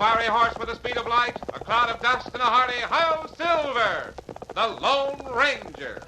fiery horse with the speed of light, a cloud of dust, and a hearty "Hi-Yo Silver!" The Lone Ranger.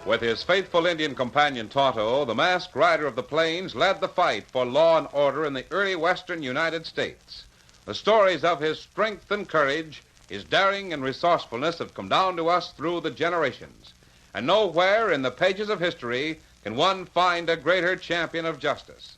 With his faithful Indian companion Tonto, the masked rider of the plains led the fight for law and order in the early western United States. The stories of his strength and courage, his daring and resourcefulness have come down to us through the generations. And nowhere in the pages of history can one find a greater champion of justice.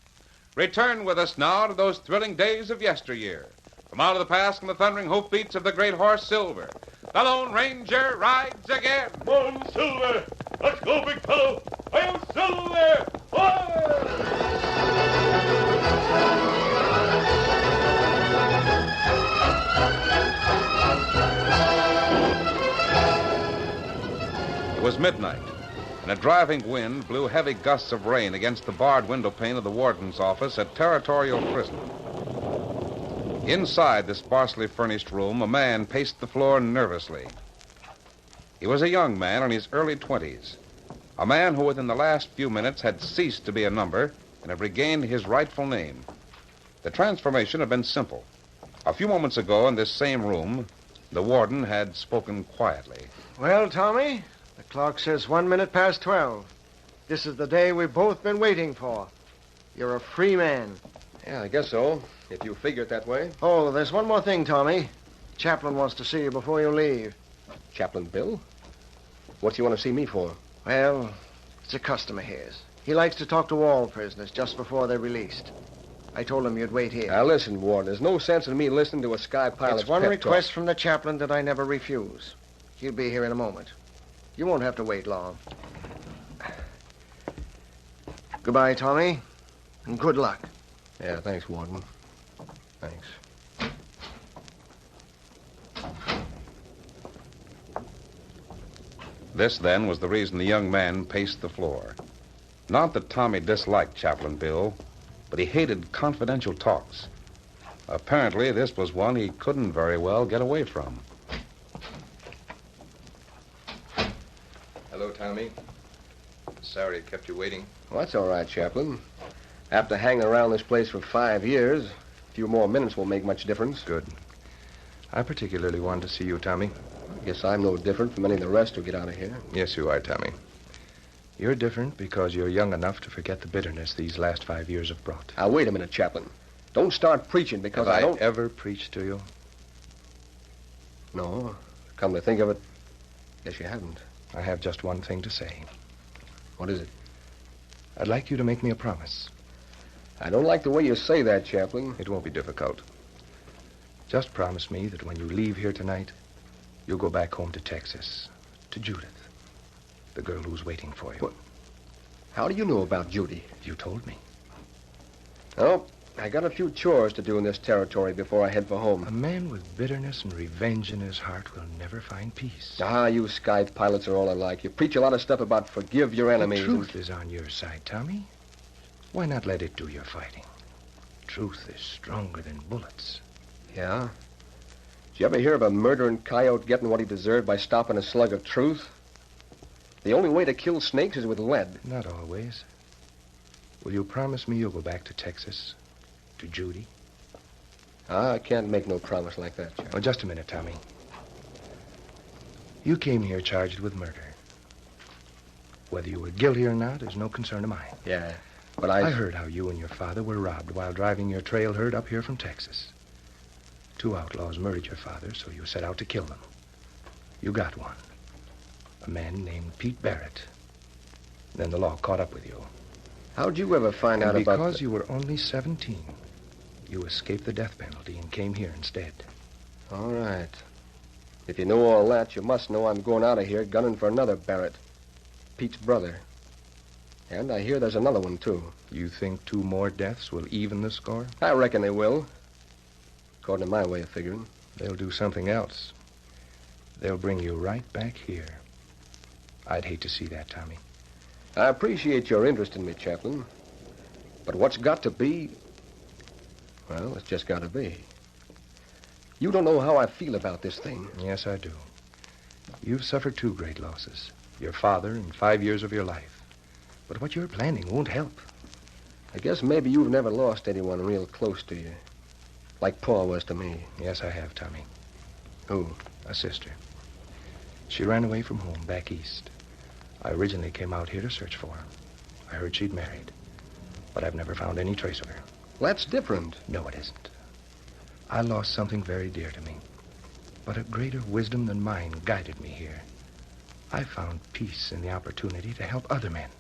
Return with us now to those thrilling days of yesteryear. From out of the past come the thundering hoofbeats of the great horse Silver. The Lone Ranger rides again. Come on, Silver. Let's go, big fellow. Hi-Yo Silver! It was midnight, and a driving wind blew heavy gusts of rain against the barred window pane of the warden's office at Territorial Prison. Inside the sparsely furnished room, a man paced the floor nervously. He was a young man in his early 20s, a man who within the last few minutes had ceased to be a number and had regained his rightful name. The transformation had been simple. A few moments ago in this same room, the warden had spoken quietly. Well, Tommy, the clock says 1 minute past 12. This is the day we've both been waiting for. You're a free man. Yeah, I guess so, if you figure it that way. Oh, there's one more thing, Tommy. Chaplain wants to see you before you leave. Chaplain Bill? What do you want to see me for? Well, it's a custom of his. He likes to talk to all prisoners just before they're released. I told him you'd wait here. Now, listen, Warden, there's no sense in me listening to a sky pilot's It's one pep request talk. from the chaplain that I never refuse. He'll be here in a moment. You won't have to wait long. Goodbye, Tommy, and good luck. Yeah, thanks, Warden. Thanks. This, then, was the reason the young man paced the floor. Not that Tommy disliked Chaplain Bill, but he hated confidential talks. Apparently, this was one he couldn't very well get away from. Hello, Tommy. Sorry I kept you waiting. Well, that's all right, Chaplain. After hanging around this place for 5 years, a few more minutes won't make much difference. Good. I particularly wanted to see you, Tommy. I guess I'm no different from any of the rest who get out of here. Yes, you are, Tommy. You're different because you're young enough to forget the bitterness these last 5 years have brought. Now, wait a minute, Chaplain. Don't start preaching because Have I don't... ever preached to you? No. Come to think of it, guess you haven't. I have just one thing to say. What is it? I'd like you to make me a promise. I don't like the way you say that, Chaplain. It won't be difficult. Just promise me that when you leave here tonight, you'll go back home to Texas, to Judith, the girl who's waiting for you. What? How do you know about Judy? You told me. Oh, I got a few chores to do in this territory before I head for home. A man with bitterness and revenge in his heart will never find peace. Ah, you sky pilots are all alike. You preach a lot of stuff about forgive your enemies. The truth is on your side, Tommy. Why not let it do your fighting? Truth is stronger than bullets. Yeah? Did you ever hear of a murdering coyote getting what he deserved by stopping a slug of truth? The only way to kill snakes is with lead. Not always. Will you promise me you'll go back to Texas? To Judy? I can't make no promise like that, Sheriff. Oh, just a minute, Tommy. You came here charged with murder. Whether you were guilty or not is no concern of mine. Yeah, but I heard how you and your father were robbed while driving your trail herd up here from Texas. 2 outlaws murdered your father, so you set out to kill them. You got one. A man named Pete Barrett. Then the law caught up with you. How'd you ever find out about... Because you were only 17, you escaped the death penalty and came here instead. All right. If you know all that, you must know I'm going out of here gunning for another Barrett. Pete's brother. And I hear there's another one, too. You think 2 more deaths will even the score? I reckon they will. According to my way of figuring. They'll do something else. They'll bring you right back here. I'd hate to see that, Tommy. I appreciate your interest in me, Chaplain. But what's got to be... Well, it's just got to be. You don't know how I feel about this thing. Yes, I do. You've suffered 2 great losses. Your father and 5 years of your life. But what you're planning won't help. I guess maybe you've never lost anyone real close to you. Like Pa was to me. Yes, I have, Tommy. Who? A sister. She ran away from home back east. I originally came out here to search for her. I heard she'd married. But I've never found any trace of her. That's different. No, it isn't. I lost something very dear to me. But a greater wisdom than mine guided me here. I found peace in the opportunity to help other men.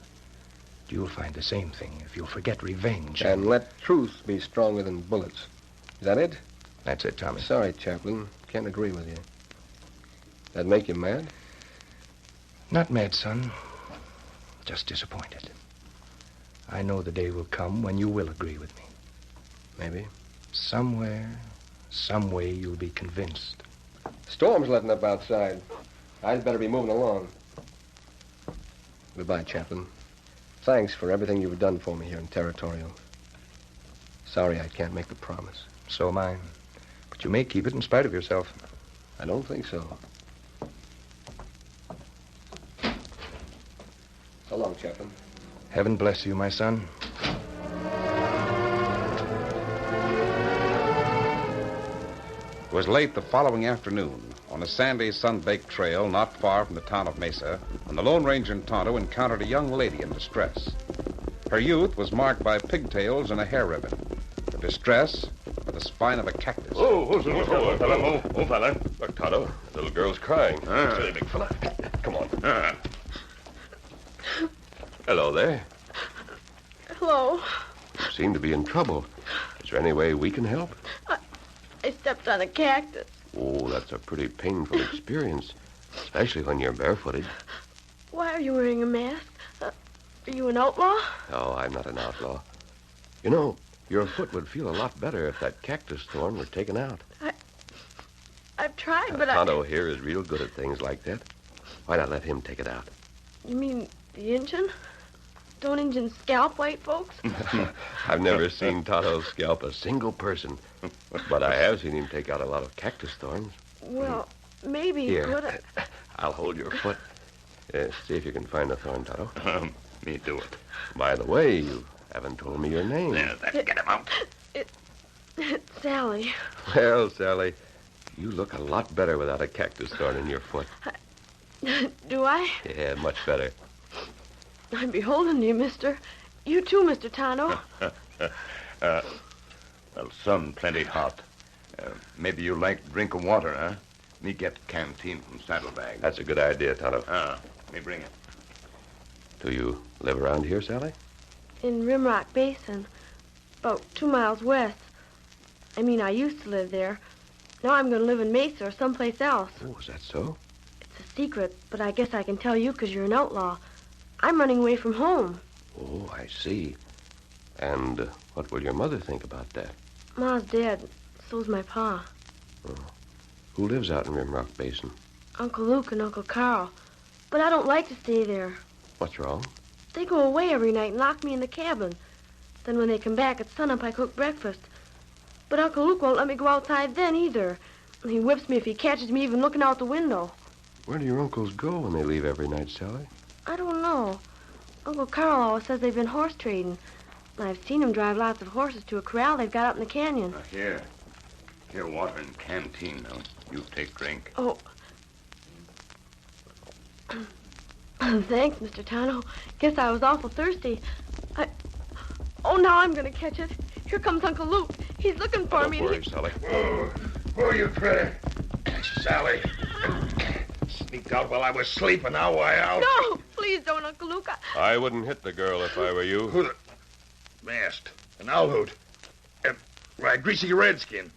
You'll find the same thing if you'll forget revenge. And let truth be stronger than bullets. Is that it? That's it, Tommy. Sorry, Chaplain. Can't agree with you. That make you mad? Not mad, son. Just disappointed. I know the day will come when you will agree with me. Maybe. Somewhere, some way, you'll be convinced. Storm's letting up outside. I'd better be moving along. Goodbye, Chaplain. Thanks for everything you've done for me here in Territorial. Sorry I can't make the promise. So am I. But you may keep it in spite of yourself. I don't think so. So long, Chaplain. Heaven bless you, my son. It was late the following afternoon, on a sandy, sun-baked trail not far from the town of Mesa, when the Lone Ranger and Tonto encountered a young lady in distress. Her youth was marked by pigtails and a hair ribbon. Her distress by the spine of a cactus. Oh, fella. Look, Tonto, the little girl's crying. Silly big fella. Come on. Hello there. Hello. You seem to be in trouble. Is there any way we can help? I stepped on a cactus. Oh, that's a pretty painful experience, especially when you're barefooted. Why are you wearing a mask? Are you an outlaw? No, I'm not an outlaw. You know, your foot would feel a lot better if that cactus thorn were taken out. I've tried, but Tonto here is real good at things like that. Why not let him take it out? You mean the Injun? Don't Injuns scalp white folks? I've never seen Tonto scalp a single person, but I have seen him take out a lot of cactus thorns. Well, maybe Here, could. I'll hold your foot. See if you can find the thorn, Tonto. Me do it. By the way, you haven't told me your name. There, get him out. It's Sally. Well, Sally, you look a lot better without a cactus thorn in your foot. Do I? Yeah, much better. I'm beholden to you, mister. You too, Mr. Tonto. Well, sun plenty hot. Maybe you like drink of water, huh? Me get canteen from saddlebag. That's a good idea, Tonto. Me bring it. Do you live around here, Sally? In Rimrock Basin. About 2 miles west. I mean, I used to live there. Now I'm going to live in Mesa or someplace else. Oh, is that so? It's a secret, but I guess I can tell you because you're an outlaw. I'm running away from home. Oh, I see. And What will your mother think about that? Ma's dead. So's my pa. Who lives out in Rimrock Basin? Uncle Luke and Uncle Carl. But I don't like to stay there. What's wrong? They go away every night and lock me in the cabin. Then when they come back at sunup, I cook breakfast. But Uncle Luke won't let me go outside then either. He whips me if he catches me even looking out the window. Where do your uncles go when they leave every night, Sally? I don't know. Uncle Carl always says they've been horse trading. And I've seen him drive lots of horses to a corral they've got up in the canyon. Here. Here, water in canteen, now. You take drink. Oh. Thanks, Mr. Tano. Guess I was awful thirsty. Oh, now I'm going to catch it. Here comes Uncle Luke. He's looking for me. Don't worry, Sally. Who you critter? Sally. Sneaked out while I was sleeping. Now why out? No, please don't, Uncle Luke. I wouldn't hit the girl if I were you. Who the... Masked. An owl hoot. Why, greasy redskin.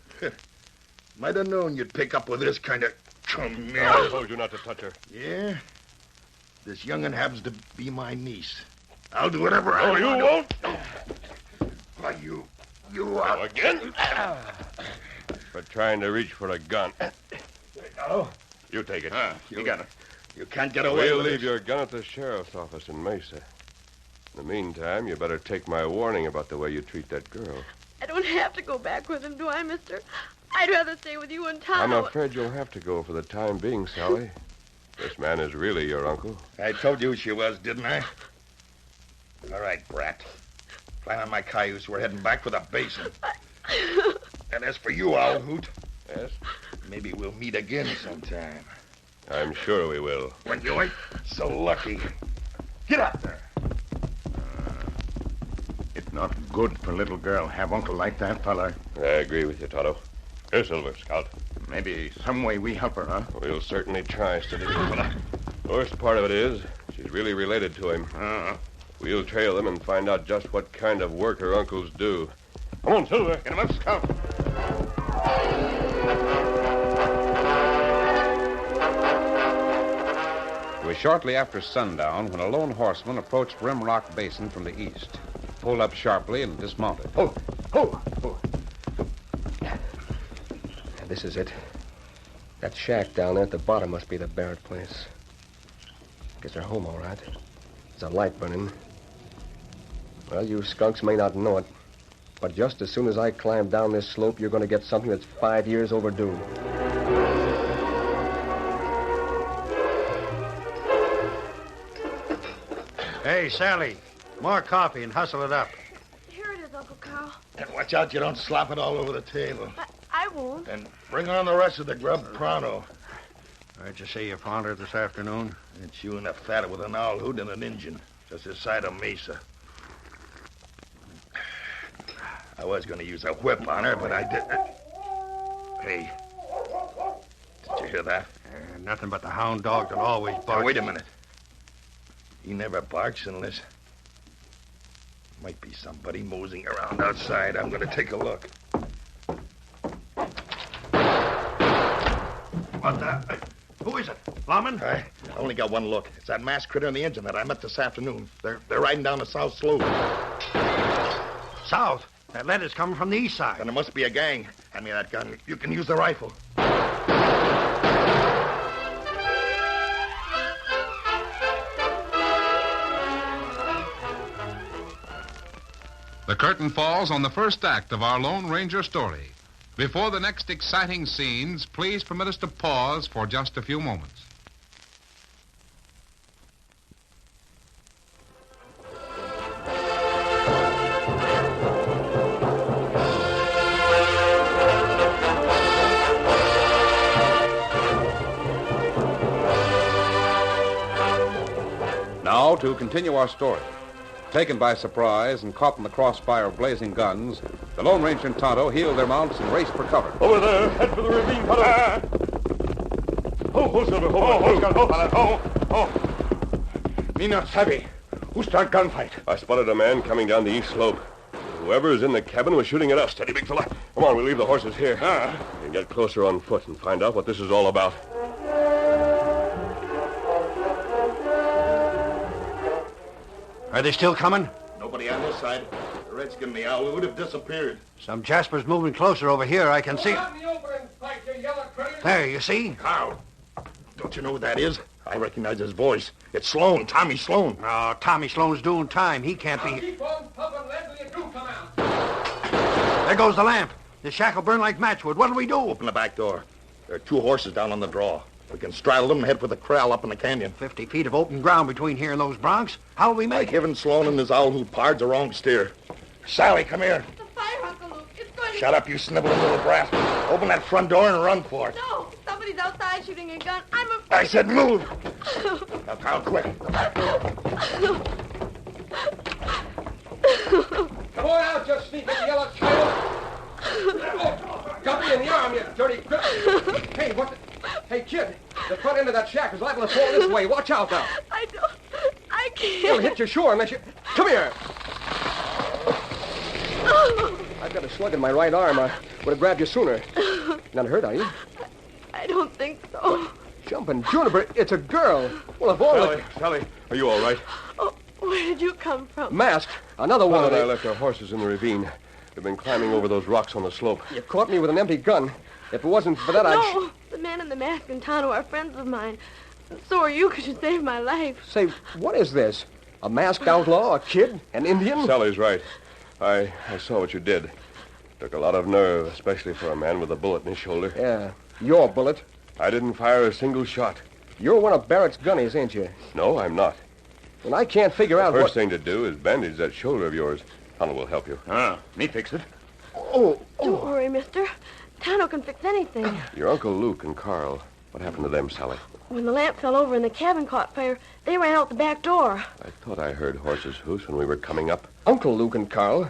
Might have known you'd pick up with this kind of... Come here. I told you not to touch her. Yeah? This young'un happens to be my niece. I'll do whatever I want. Oh, you won't? Why, you are... Again? For trying to reach for a gun. Oh, You take it. You got it. you can't get away We'll with leave it. your gun at the sheriff's office in Mesa. In the meantime, you better take my warning about the way you treat that girl. I don't have to go back with him, do I, mister? I'd rather stay with you and Tano. I'm afraid you'll have to go for the time being, Sally. This man is really your uncle. I told you she was, didn't I? All right, brat. Climb on my cayuse. We're heading back for the basin. And as for you, Owl Hoot, Yes? maybe we'll meet again sometime. I'm sure we will. When you ain't so lucky. Get up there. It's not good for little girl have uncle like that, fella. I agree with you, Toto. Here, Silver, Scout. Maybe some way we help her, huh? We'll certainly try, steady big fella. The worst part of it is, she's really related to him. We'll trail them and find out just what kind of work her uncles do. Come on, Silver. Get him up, Scout. It was shortly after sundown when a lone horseman approached Rimrock Basin from the east. Pulled up sharply and dismounted. Oh. This is it. That shack down there at the bottom must be the Barrett place. Guess they're home, all right. There's a light burning. Well, you skunks may not know it, but just as soon as I climb down this slope, you're going to get something that's 5 years overdue. Hey, Sally, more coffee and hustle it up. Here it is, Uncle Carl. And watch out you don't slop it all over the table. I won't. And bring on the rest of the grub pronto. Heard you say you found her this afternoon? And chewing a fat with an owl hoot and an Injun, just this side of Mesa. I was going to use a whip on her, but I didn't. Hey, did you hear that? Nothing but the hound dog that always Now, barks. wait a minute. He never barks unless... Might be somebody moseying around outside. I'm going to take a look. What the... Who is it? Lawman? I only got one look. It's that masked critter in the engine that I met this afternoon. They're riding down the south slope. South. That letter's coming from the east side. Then it must be a gang. Hand me that gun. You can use the rifle. The curtain falls on the first act of our Lone Ranger story. Before the next exciting scenes, please permit us to pause for just a few moments. Now, to continue our story. Taken by surprise and caught in the crossfire of blazing guns, the Lone Ranger and Tonto heeled their mounts and raced for cover. Over there. Head for the ravine, fella. Ho, Silver. Ho. Me not savvy. Who start gunfight? I spotted a man coming down the east slope. Whoever is in the cabin was shooting at us. Steady, big fella. Come on, we'll leave the horses here. We can get closer on foot and find out what this is all about. Are they still coming? Nobody on this side. The redskin and the owl would have disappeared. Some Jasper's moving closer over here. I can see it. There, you see? How? Don't you know who that is? I recognize his voice. It's Sloan, Tommy Sloan. Oh, Tommy Sloan's doing time. He can't be... Keep on pumping lead till you do come out. There goes the lamp. The shack will burn like matchwood. What'll we do? Open the back door. There are 2 horses down on the draw. We can straddle them and head for the corral up in the canyon. 50 feet of open ground between here and those broncs. How'll we By make it? giving Sloan and his owl who pards a wrong steer. Sally, come here. The fire, Uncle Luke. It's going to... Shut up, you sniveling little brat. Open that front door and run for it. No, somebody's outside shooting a gun. I'm afraid. I said move. Now, Carl, quick. Come on out, you sneaking yellow child. Oh, got me in the arm, you dirty crip. Hey, what the... Hey, kid, the front end of that shack is liable to fall this way. Watch out now. I can't. It'll hit you sure unless you... Come here. I've got a slug in my right arm. I would have grabbed you sooner. Not hurt, are you? I don't think so. Jumping Juniper, it's a girl. Well, of all Sally, are you all right? Oh, where did you come from? Masked. Another one Well, of I them. left our horses in the ravine. They've been climbing over those rocks on the slope. You caught me with an empty gun. If it wasn't for that, I'd... No, the man in the mask and Tonto are friends of mine. And so are you, because you saved my life. Say, what is this? A masked outlaw? A kid? An Indian? Sally's right. I saw what you did. Took a lot of nerve, especially for a man with a bullet in his shoulder. Yeah, your bullet. I didn't fire a single shot. You're one of Barrett's gunnies, ain't you? No, I'm not. And I can't figure out First thing to do is bandage that shoulder of yours. Tonto will help you. Me fix it. Don't worry, mister. Tonto can fix anything. Your Uncle Luke and Carl. What happened to them, Sally? When the lamp fell over and the cabin caught fire, they ran out the back door. I thought I heard horses' hoofs when we were coming up. Uncle Luke and Carl.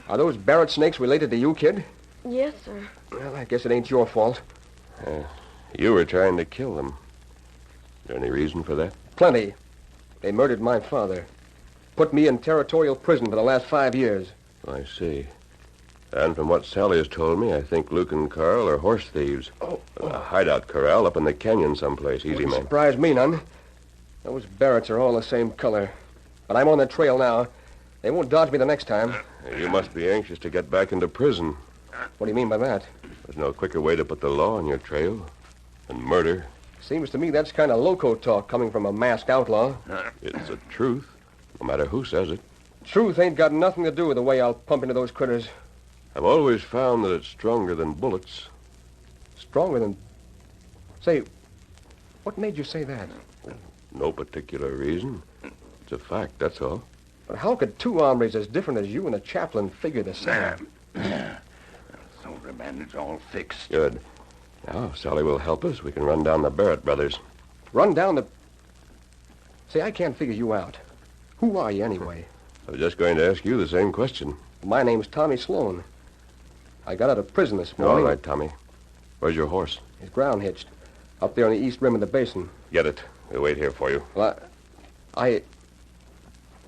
Are those Barrett snakes related to you, kid? Yes, sir. Well, I guess it ain't your fault. You were trying to kill them. Is there any reason for that? Plenty. They murdered my father. Put me in territorial prison for the last 5 years. I see. And from what Sally has told me, I think Luke and Carl are horse thieves. A hideout corral up in the canyon someplace. Easy, man. Surprise me none. Those Barretts are all the same color. But I'm on the trail now. They won't dodge me the next time. You must be anxious to get back into prison. What do you mean by that? There's no quicker way to put the law on your trail than murder. Seems to me that's kind of loco talk coming from a masked outlaw. It's the truth, no matter who says it. Truth ain't got nothing to do with the way I'll pump into those critters. I've always found that it's stronger than bullets. Stronger than... Say, what made you say that? No particular reason. It's a fact, that's all. But how could 2 hombres as different as you and a chaplain figure the same? Soldier man, it's all fixed. Good. Now, if Sally will help us, we can run down the Barrett brothers. Run down the... Say, I can't figure you out. Who are you, anyway? I was just going to ask you the same question. My name's Tommy Sloan. I got out of prison this All morning. right, Tommy. Where's your horse? He's ground hitched. Up there on the east rim of the basin. Get it. We'll wait here for you. Well, I...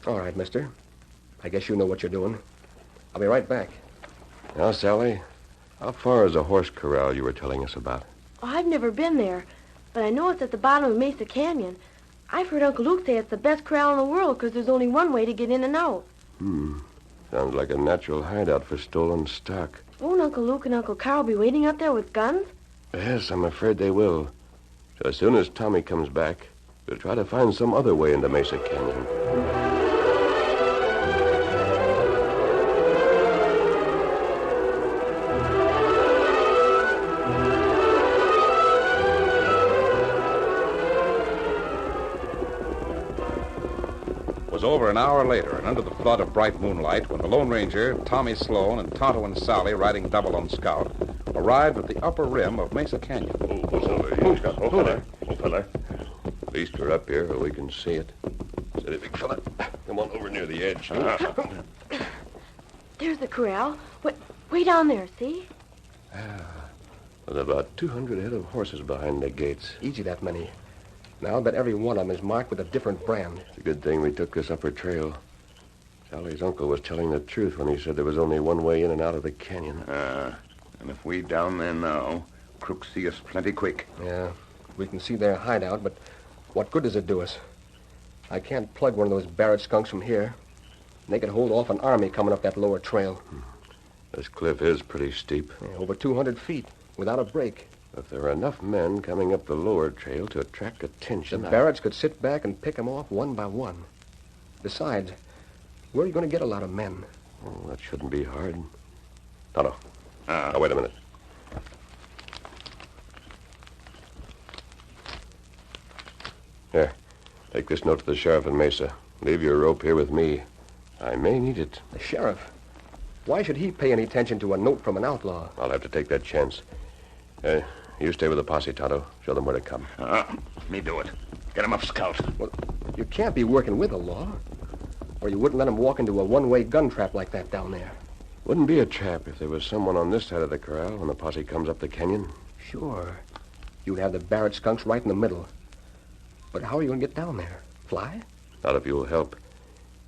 All right, mister. I guess you know what you're doing. I'll be right back. Now, Sally, how far is the horse corral you were telling us about? Oh, I've never been there, but I know it's at the bottom of Mesa Canyon. I've heard Uncle Luke say it's the best corral in the world because there's only one way to get in and out. Sounds like a natural hideout for stolen stock. Won't Uncle Luke and Uncle Carl be waiting out there with guns? Yes, I'm afraid they will. So as soon as Tommy comes back, we'll try to find some other way into Mesa Canyon. It was over an hour later, and under the flood of bright moonlight, when the Lone Ranger, Tommy Sloan, and Tonto and Sally, riding double on Scout, arrived at the upper rim of Mesa Canyon. Fella. At least we're up here where we can see it. Steady, big fella. Come on over near the edge. There's the corral. Way down there, see? There's about 200 head of horses behind the gates. Easy that many. Now I bet every one of them is marked with a different brand. It's a good thing we took this upper trail. Sally's uncle was telling the truth when he said there was only one way in and out of the canyon. And if we down there now, crooks see us plenty quick. Yeah, we can see their hideout, but what good does it do us? I can't plug one of those Barrett skunks from here. They could hold off an army coming up that lower trail. This cliff is pretty steep. Yeah, over 200 feet, without a break. If there are enough men coming up the lower trail to attract attention... The Barretts could sit back and pick them off one by one. Besides, where are you going to get a lot of men? Oh, that shouldn't be hard. Tonto. Now, wait a minute. Here, take this note to the sheriff in Mesa. Leave your rope here with me. I may need it. The sheriff? Why should he pay any attention to a note from an outlaw? I'll have to take that chance. You stay with the posse, Tonto. Show them where to come. Me do it. Get him up, Scout. Well, you can't be working with the law. Or you wouldn't let him walk into a one-way gun trap like that down there. Wouldn't be a trap if there was someone on this side of the corral when the posse comes up the canyon. Sure. You'd have the Barrett skunks right in the middle. But how are you going to get down there? Fly? Not if you'll help.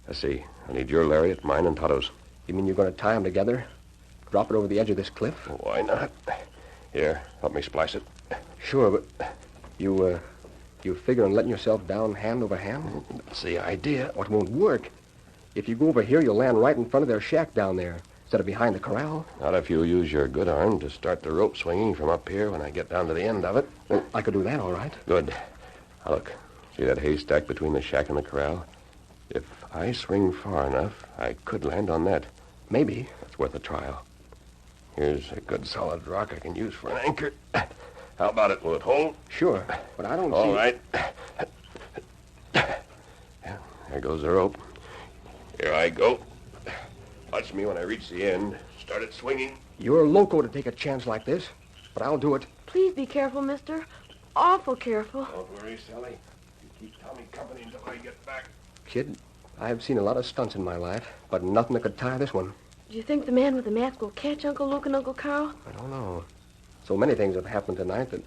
Let's see. I need your lariat, mine, and Tonto's. You mean you're going to tie them together? Drop it over the edge of this cliff? Why not? Here, help me splice it. Sure, but you figure on letting yourself down hand over hand? That's the idea. Well, it won't work. If you go over here, you'll land right in front of their shack down there, instead of behind the corral. Not if you use your good arm to start the rope swinging from up here when I get down to the end of it. Well, I could do that, all right. Good. Now, look. See that haystack between the shack and the corral? If I swing far enough, I could land on that. Maybe. It's worth a trial. Here's a good solid rock I can use for an anchor. How about it? Will it hold? Sure, but I don't see... All right. Yeah, there goes the rope. Here I go. Watch me when I reach the end. Start it swinging. You're loco to take a chance like this, but I'll do it. Please be careful, mister. Awful careful. Don't worry, Sally. You keep Tommy company until I get back. Kid, I've seen a lot of stunts in my life, but nothing that could tie this one. Do you think the man with the mask will catch Uncle Luke and Uncle Carl? I don't know. So many things have happened tonight that...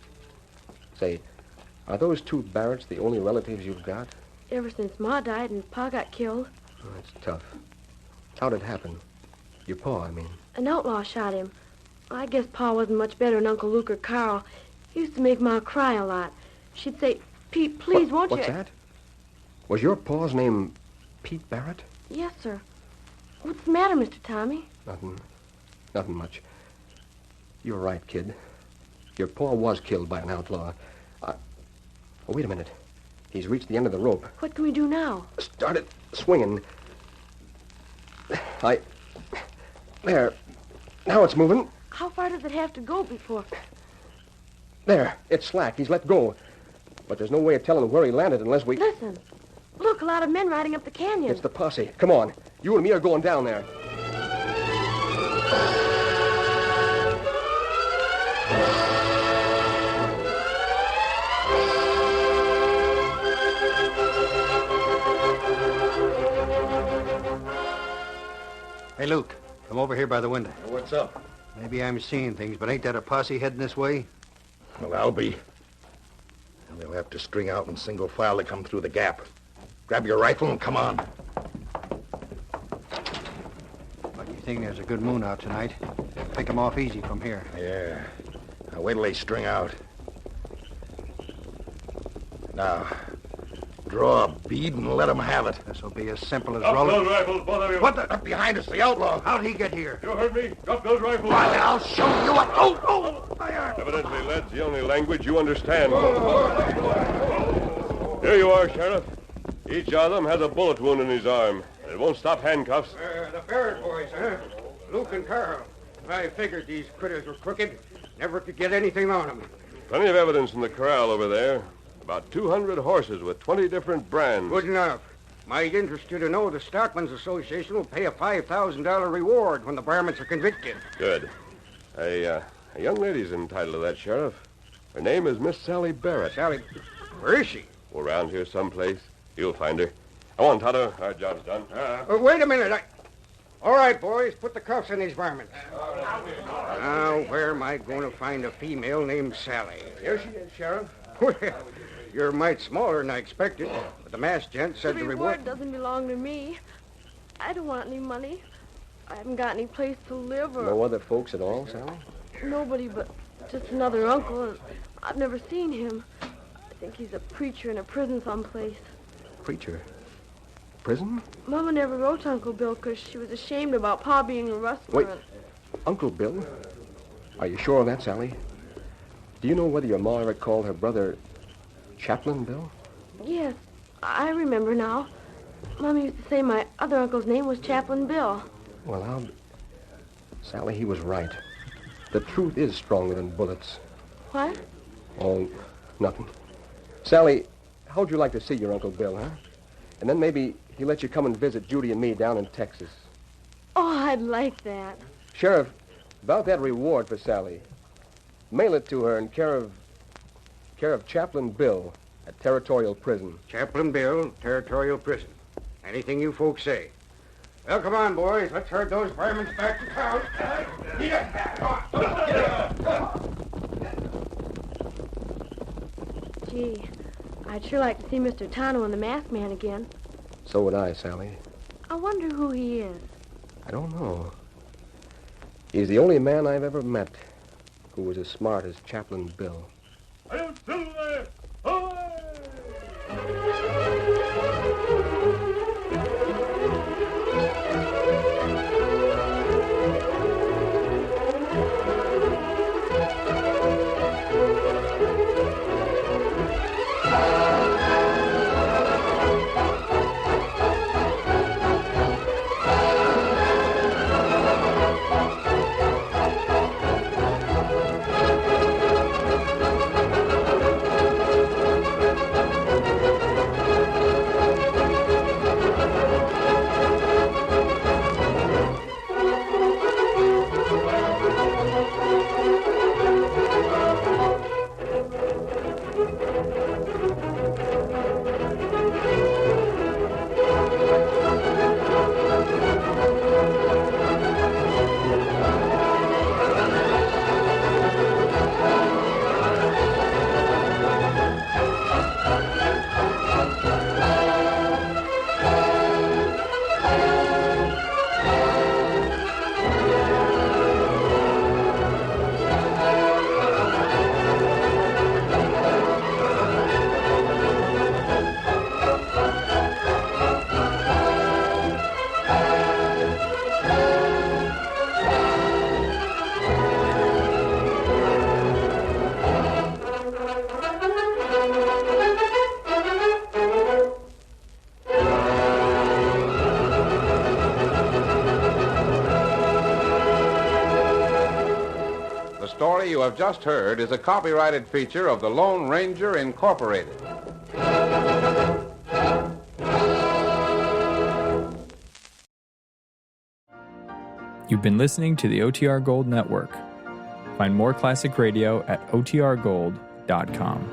Say, are those two Barretts the only relatives you've got? Ever since Ma died and Pa got killed. Oh, that's tough. How'd it happen? Your pa, I mean. An outlaw shot him. I guess Pa wasn't much better than Uncle Luke or Carl. He used to make Ma cry a lot. She'd say, Pete, please, won't you... What's that? Was your pa's name Pete Barrett? Yes, sir. What's the matter, Mr. Tommy? Nothing much. You're right, kid. Your pa was killed by an outlaw. Oh, wait a minute. He's reached the end of the rope. What can we do now? Start it swinging. There. Now it's moving. How far does it have to go before... There. It's slack. He's let go. But there's no way of telling where he landed unless we... Listen. Look, a lot of men riding up the canyon. It's the posse. Come on. You and me are going down there. Hey, Luke, come over here by the window. What's up? Maybe I'm seeing things, but ain't that a posse heading this way? Well, I'll be. And they'll have to string out in single file to come through the gap. Grab your rifle and come on. But you think there's a good moon out tonight? Pick 'em off easy from here. Yeah. Now, wait till they string out. Now, draw a bead and let 'em have it. This'll be as simple as Drop rolling... those rifles, both of you. What the? Up behind us, the outlaw. How'd he get here? You heard me. Drop those rifles. Why, I'll show you what... Oh, my arm. Evidently, lead's the only language you understand. Here you are, Sheriff. Each of them has a bullet wound in his arm. It won't stop handcuffs. The Barrett boys, huh? Luke and Carl. I figured these critters were crooked. Never could get anything on them. Plenty of evidence in the corral over there. About 200 horses with 20 different brands. Good enough. Might interest you to know the Stockmen's Association will pay a $5,000 reward when the varmints are convicted. Good. A young lady's entitled to that, Sheriff. Her name is Miss Sally Barrett. Sally, where is she? Around here someplace. You'll find her. Come on, Tonto. Our job's done. Wait a minute. All right, boys, put the cuffs on these varmints. Now, where am I going to find a female named Sally? Here she is, Sheriff. Well, you're a mite smaller than I expected, but the masked gent said The reward doesn't belong to me. I don't want any money. I haven't got any place to live or... No other folks at all, Sally? Nobody but just another uncle, and I've never seen him. I think he's a preacher in a prison someplace. Preacher? prison? Mama never wrote to Uncle Bill because she was ashamed about Pa being a rustler. Wait. Uncle Bill? Are you sure of that, Sally? Do you know whether your ma ever called her brother Chaplain Bill? Yes, I remember now. Mama used to say my other uncle's name was Chaplain Bill. Well, Sally, he was right. The truth is stronger than bullets. What? Oh, nothing. Sally, how'd you like to see your Uncle Bill, huh? And then maybe he'll let you come and visit Judy and me down in Texas. Oh, I'd like that. Sheriff, about that reward for Sally, mail it to her in care of Chaplain Bill at Territorial Prison. Chaplain Bill, Territorial Prison. Anything you folks say. Well, come on, boys. Let's herd those varmints back to town. Gee, I'd sure like to see Mr. Tano and the Masked Man again. So would I, Sally. I wonder who he is. I don't know. He's the only man I've ever met who was as smart as Chaplain Bill. The story you have just heard is a copyrighted feature of the Lone Ranger Incorporated. You've been listening to the OTR Gold Network. Find more classic radio at otrgold.com.